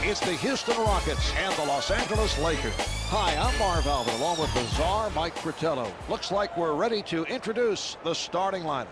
It's the Houston Rockets and the Los Angeles Lakers. Hi, I'm Marv Albert, along with the czar, Mike Fratello. Looks like we're ready to introduce the starting lineup.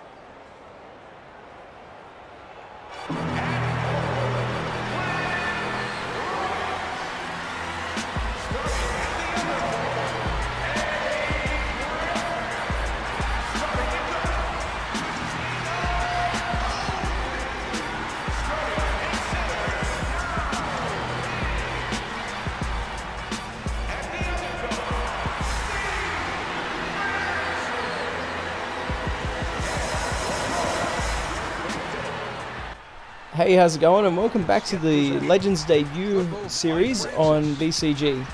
Hey, how's it going? And welcome back to the Legends Debut series on BCG.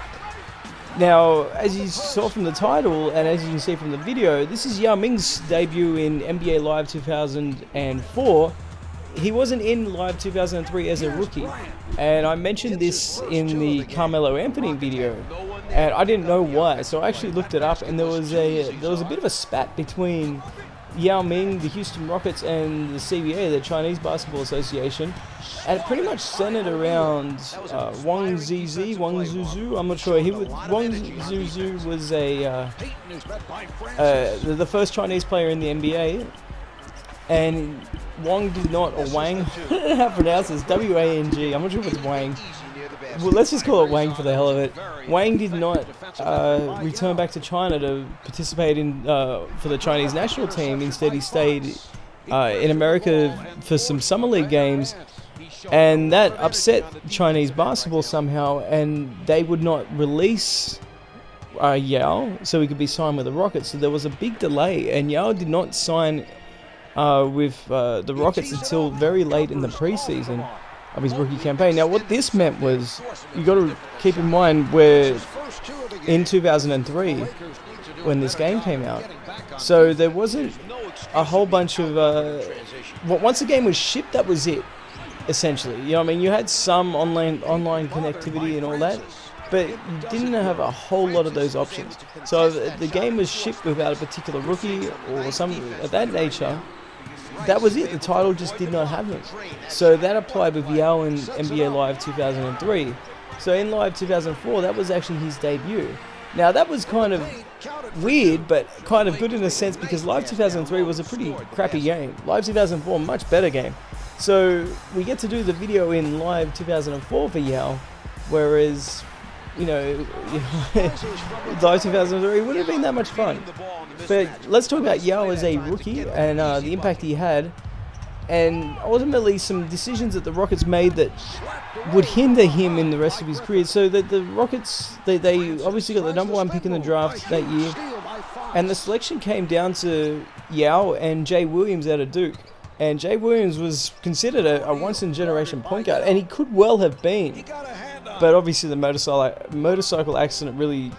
Now, as you saw from the title, and as you can see from the video, this is Yao Ming's debut in NBA Live 2004. He wasn't in Live 2003 as a rookie, and I mentioned this in the Carmelo Anthony video, and I didn't know why, so I actually looked it up, and there was a bit of a spat between Yao Ming, the Houston Rockets, and the CBA, the Chinese Basketball Association, and it pretty much centered around Wang Zuzu. I'm not sure. Wang Zuzu was the first Chinese player in the NBA, and Wang did not, or Wang, I don't know how to pronounce this, W-A-N-G. I'm not sure if it's Wang. Well, let's just call it Wang for the hell of it. Wang did not return back to China to participate in for the Chinese national team. Instead, he stayed in America for some summer league games, and that upset Chinese basketball somehow, and they would not release Yao so he could be signed with the Rockets. So there was a big delay, and Yao did not sign with the Rockets until very late in the preseason of his rookie campaign. Now, what this meant was, you got to keep in mind, where in 2003, when this game came out, so there wasn't a whole bunch of once the game was shipped, that was it, essentially. You know what I mean? You had some online connectivity and all that, but you didn't have a whole lot of those options. So if the game was shipped without a particular rookie or something of that nature, that was it. The title just did not have him. So that applied with Yao in NBA Live 2003. So in Live 2004, that was actually his debut. Now, that was kind of weird, but kind of good in a sense, because Live 2003 was a pretty crappy game. Live 2004, much better game. So we get to do the video in Live 2004 for Yao, whereas, Live 2003 wouldn't have been that much fun. But let's talk about Yao as a rookie and the impact he had, and ultimately some decisions that the Rockets made that would hinder him in the rest of his career. So that the Rockets, they obviously got the #1 pick in the draft that year, and the selection came down to Yao and Jay Williams out of Duke. And Jay Williams was considered a once-in-a-generation point guard, and he could well have been. But obviously the motorcycle accident really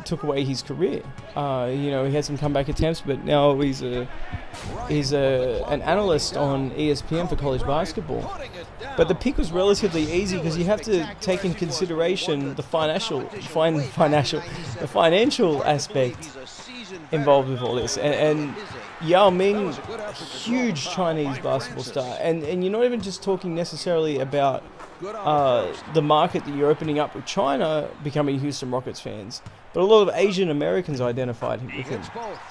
took away his career. He had some comeback attempts, but now he's an analyst on ESPN for college basketball. But the pick was relatively easy, because you have to take in consideration the financial aspect involved with all this. And Yao Ming, huge Chinese basketball star, and you're not even just talking necessarily about the market that you're opening up with China becoming Houston Rockets fans, but a lot of Asian Americans identified with him.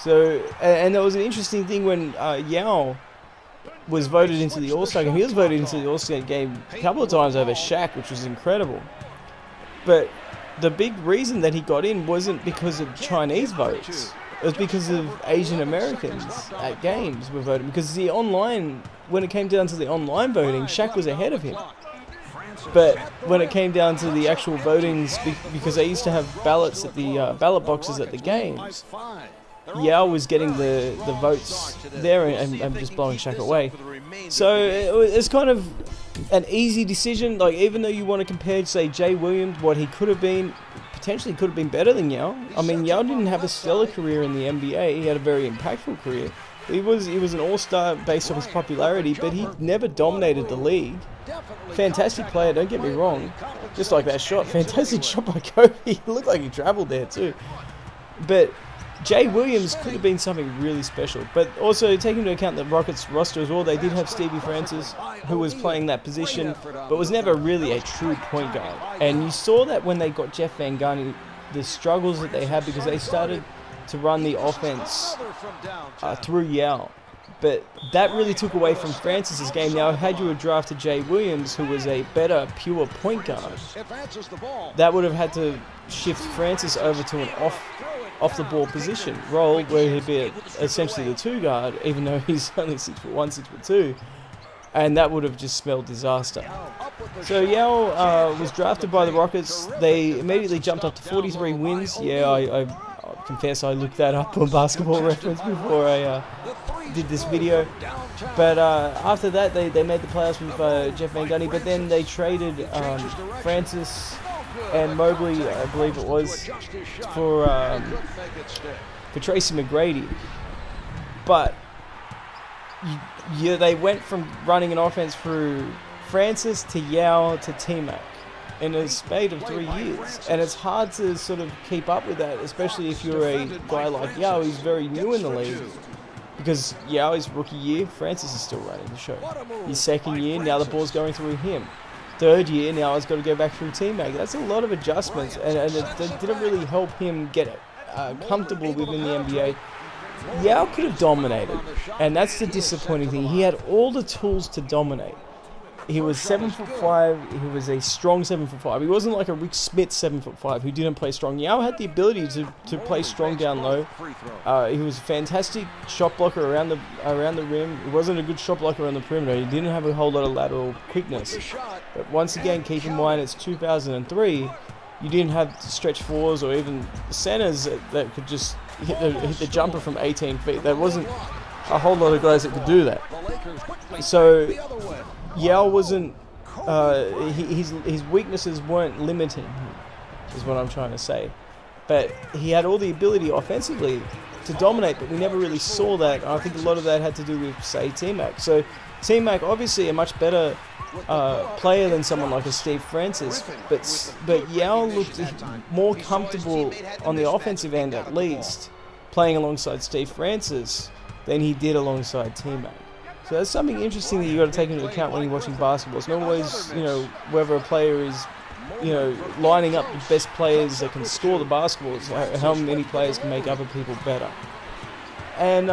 So, and there was an interesting thing when Yao was voted into the All-Star game. He was voted into the All-Star game a couple of times over Shaq, which was incredible. But the big reason that he got in wasn't because of Chinese votes. It was because of Asian Americans at games were voting. Because when it came down to the online voting, Shaq was ahead of him. But when it came down to the actual votings, because they used to have ballots at the ballot boxes at the games, Yao was getting the votes there and just blowing Shaq away. So it's kind of an easy decision. Like, even though you want to compare, say, Jay Williams, what he could have been, potentially could have been better than Yao. I mean, Yao didn't have a stellar career in the NBA. He had a very impactful career. He was an all-star based on his popularity, but he never dominated the league. Fantastic player, don't get me wrong. Just like that shot, fantastic shot by Kobe. He looked like he traveled there too. But Jay Williams could have been something really special, but also taking into account the Rockets roster as well, they did have Stevie Francis, who was playing that position, but was never really a true point guard. And you saw that when they got Jeff Van Gundy, the struggles that they had because they started to run the offense through Yao. But that really took away from Francis's game. Now, had you drafted Jay Williams, who was a better pure point guard, that would have had to shift Francis over to an off-the-ball position role where he'd be essentially the 2 guard, even though he's only 6'1", 6'2", and that would have just spelled disaster. So Yao was drafted by the Rockets. They immediately jumped up to 43 wins. Yeah, I confess I looked that up on Basketball Reference before I did this video. But after that, they made the playoffs with Jeff Van Gundy, but then they traded Francis and Mobley, I believe it was, for Tracy McGrady. But they went from running an offense through Francis to Yao to T-Mac in a spate of 3 years, and it's hard to sort of keep up with that, especially if you're a guy like Yao. He's very new in the league, because Yao is rookie year, Francis is still running the show. His second year, now the ball's going through him. Third year, now it's got to go back through T-Mac. That's a lot of adjustments, and it didn't really help him get comfortable within the NBA. Yao could have dominated, and that's the disappointing thing. He had all the tools to dominate. He was 7'5". He was a strong 7'5". He wasn't like a Rick Smith 7'5" who didn't play strong. Yao had the ability to play strong down low. He was a fantastic shot blocker around the rim. He wasn't a good shot blocker on the perimeter. He didn't have a whole lot of lateral quickness. But once again, keep in mind it's 2003. You didn't have stretch fours or even centers that could just hit the jumper from 18 feet. There wasn't a whole lot of guys that could do that. So Yao wasn't, his weaknesses weren't limiting him, is what I'm trying to say. But he had all the ability offensively to dominate, but we never really saw that. I think a lot of that had to do with, say, T-Mac. So T-Mac, obviously a much better player than someone like a Steve Francis, but Yao looked more comfortable on the offensive end, at least, playing alongside Steve Francis than he did alongside T-Mac. So that's something interesting that you got to take into account when you're watching basketball. It's not always, whether a player is, lining up the best players that can score the basketball. It's how many players can make other people better. And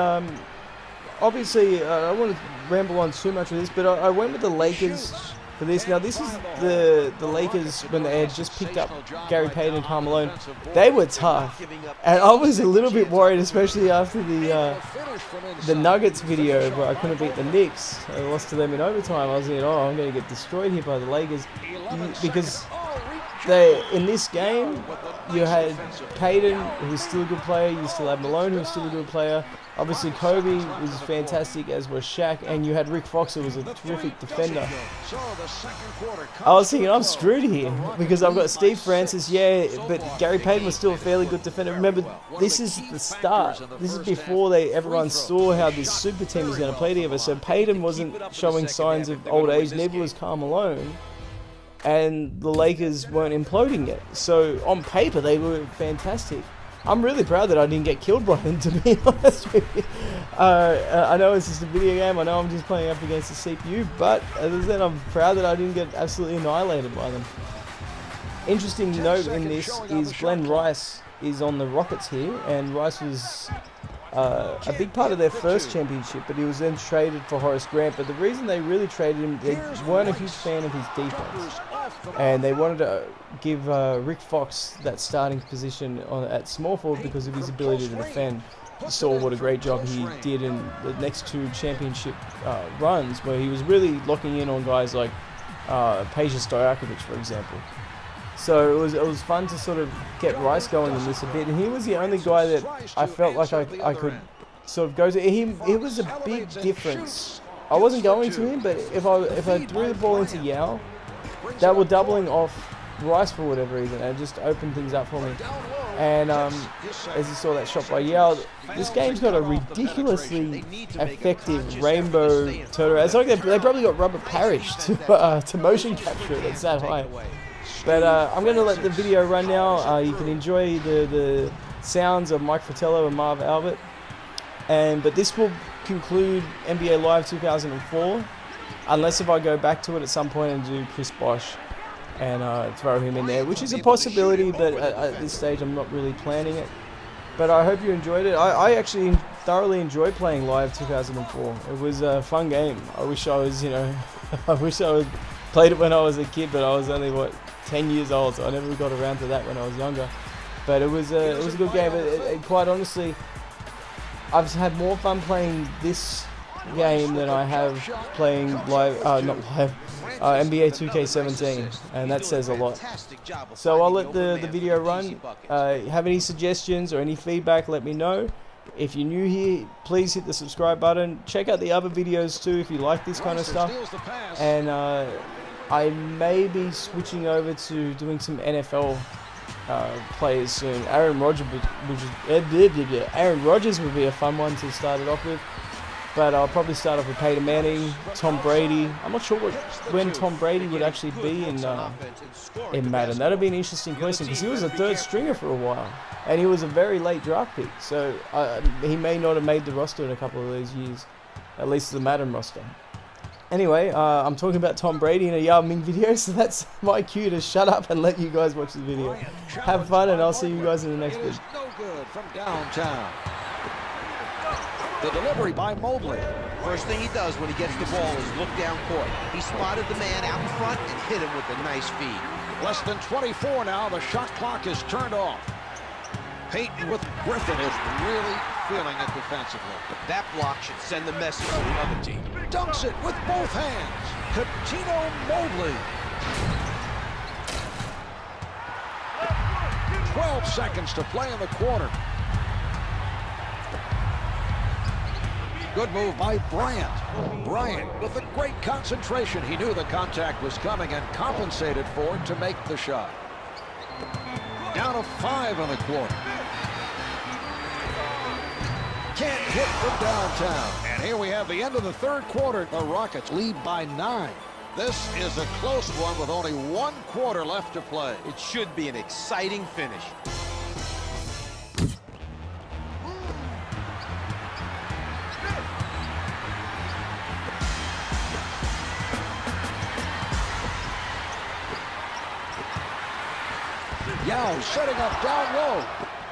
obviously, I don't want to ramble on too much with this, but I went with the Lakers for this. Now, this is the Lakers when they had just picked up Gary Payton and Karl Malone. They were tough, and I was a little bit worried, especially after the Nuggets video where I couldn't beat the Knicks. I lost to them in overtime. I was thinking, I'm going to get destroyed here by the Lakers, because in this game, you had Payton, who was still a good player. You still had Malone, who was still a good player. Obviously, Kobe was fantastic, as was Shaq. And you had Rick Fox, who was a terrific defender. I was thinking, I'm screwed here, because I've got Steve Francis, but Gary Payton was still a fairly good defender. Remember, this is the start. This is before everyone saw how this super team was going to play together. So Payton wasn't showing signs of old age, neither was Karl Malone. And the Lakers weren't imploding yet. So on paper, they were fantastic. I'm really proud that I didn't get killed by them, to be honest with you. I know it's just a video game. I know I'm just playing up against the CPU. But as I said, I'm proud that I didn't get absolutely annihilated by them. Interesting note in this is Glenn Rice is on the Rockets here. And Rice was a big part of their first championship, but he was then traded for Horace Grant. But the reason they really traded him, they weren't a huge fan of his defense, and they wanted to give Rick Fox that starting position at small forward because of his ability to defend. You saw what a great job he did in the next two championship runs, where he was really locking in on guys like Peja Stojakovic, for example. So it was fun to sort of get Rice going in this a bit, and he was the only guy that I felt like I could sort of go to. It was a big difference. I wasn't going to him, but if I threw the ball into Yao, they were doubling off Rice for whatever reason, and it just opened things up for me. And as you saw that shot by Yao, this game's got a ridiculously effective rainbow turnaround. It's like they probably got Robert Parrish to motion capture it. It's that high. But I'm going to let the video run now. You can enjoy the sounds of Mike Fratello and Marv Albert. But this will conclude NBA Live 2004, unless if I go back to it at some point and do Chris Bosh and throw him in there, which is a possibility, but at this stage I'm not really planning it. But I hope you enjoyed it. I actually thoroughly enjoyed playing Live 2004. It was a fun game. I wish I was, I wish I had played it when I was a kid, but I was only, 10 years old, so I never got around to that when I was younger. But it was a good game. And quite honestly, I've had more fun playing this game than I have playing NBA 2K17, and that says a lot. So I'll let the video run. Have any suggestions or any feedback, let me know. If you're new here, please hit the subscribe button. Check out the other videos too if you like this kind of stuff. And I may be switching over to doing some NFL players soon. Aaron Rodgers would be a fun one to start it off with. But I'll probably start off with Payton Manning, Tom Brady. I'm not sure when Tom Brady would actually be in Madden. That'd be an interesting question because he was a third stringer for a while. And he was a very late draft pick. So he may not have made the roster in a couple of those years. At least the Madden roster. Anyway, I'm talking about Tom Brady in a Yao Ming video. So that's my cue to shut up and let you guys watch the video. Have fun and I'll see you guys in the next video. No good from downtown. The delivery by Mobley. First thing he does when he gets the ball is look down court. He spotted the man out in front and hit him with a nice feed. Less than 24 now. The shot clock is turned off. Payton with Griffin is really feeling it defensively. That block should send the message to the other team. Dunks it with both hands. Coutinho Mobley. 12 seconds to play in the quarter. Good move by Bryant. Bryant with a great concentration. He knew the contact was coming and compensated for it to make the shot. Down to 5 in the quarter. Can't hit from downtown. And here we have the end of the third quarter. The Rockets lead by 9. This is a close one with only 1 quarter left to play. It should be an exciting finish. Yao setting up down low.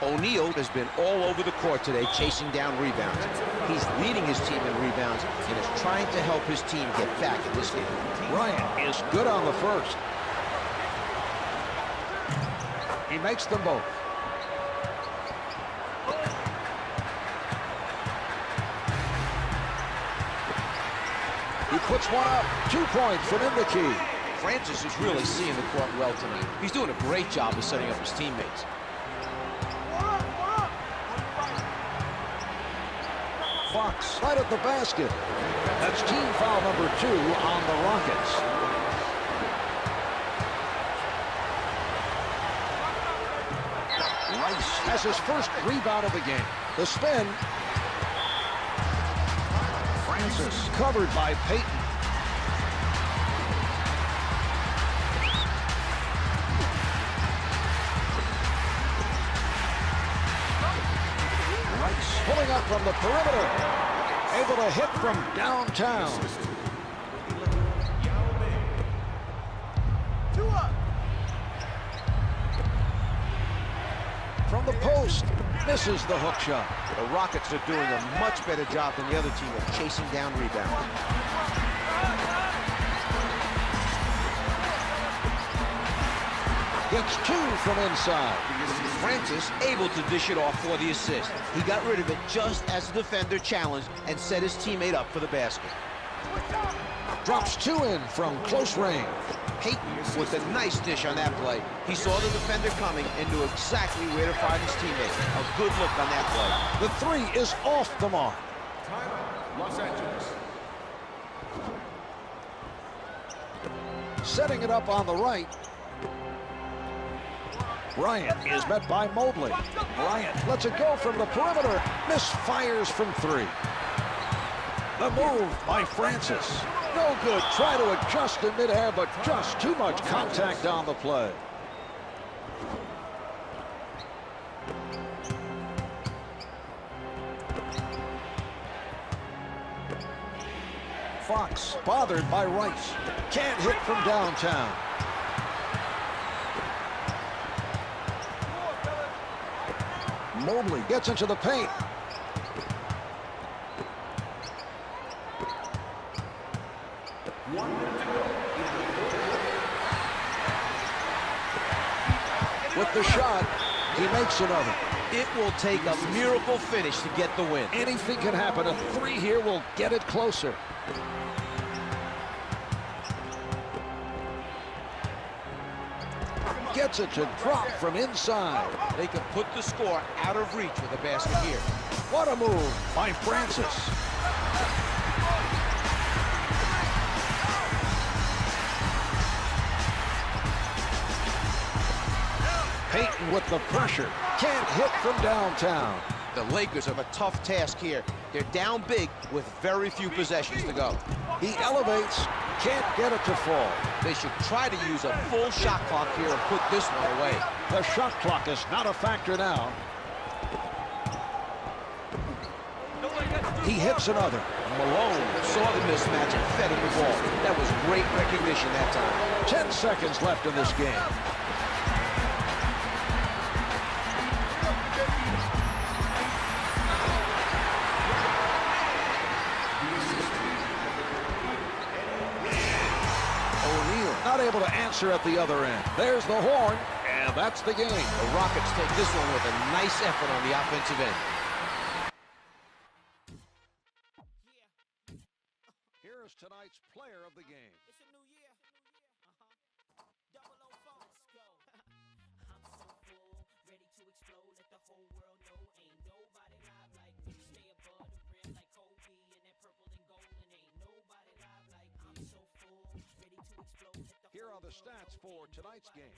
O'Neal has been all over the court today chasing down rebounds. He's leading his team in rebounds and is trying to help his team get back in this game. Bryant is good on the first. He makes them both. He puts one up. 2 points from in the key. Francis is really seeing the court well tonight. He's doing a great job of setting up his teammates. Fox right at the basket. That's team foul number 2 on the Rockets. Rice has his first rebound of the game. The spin. Francis covered by Payton. Pulling up from the perimeter. Able to hit from downtown. From the post. Misses the hook shot. The Rockets are doing a much better job than the other team of chasing down rebounds. Gets 2 from inside. Francis able to dish it off for the assist. He got rid of it just as the defender challenged and set his teammate up for the basket. Drops 2 in from close range. Payton with a nice dish on that play. He saw the defender coming and knew exactly where to find his teammate. A good look on that play. The 3 is off the mark. Los Angeles. Setting it up on the right. Bryant is met by Mobley. Bryant lets it go from the perimeter. Misfires from 3. The move by Francis. No good. Try to adjust in midair, but just too much contact on the play. Fox, bothered by Rice. Can't hit from downtown. Mobley gets into the paint. With the shot, he makes another. It will take a miracle finish to get the win. Anything can happen. A three here will get it closer. Gets it to drop from inside. They can put the score out of reach with a basket here. What a move by Francis. Payton with the pressure. Can't hit from downtown. The Lakers have a tough task here. They're down big with very few possessions to go. He elevates. Can't get it to fall. They should try to use a full shot clock here and put this one away. The shot clock is not a factor now. He hits another. Malone saw the mismatch and fed him the ball. That was great recognition that time. 10 seconds left in this game. Not able to answer at the other end. There's the horn, and that's the game. The Rockets take this one with a nice effort on the offensive end. Here is tonight's player of the game. It's a new year. Double O phone. Let's go. I'm so full, ready to explode. Let the whole world know ain't nobody live like me. Stay above the rim like Kobe and that purple and gold. And ain't nobody live like I'm so full, ready to explode. Here are the stats for tonight's game.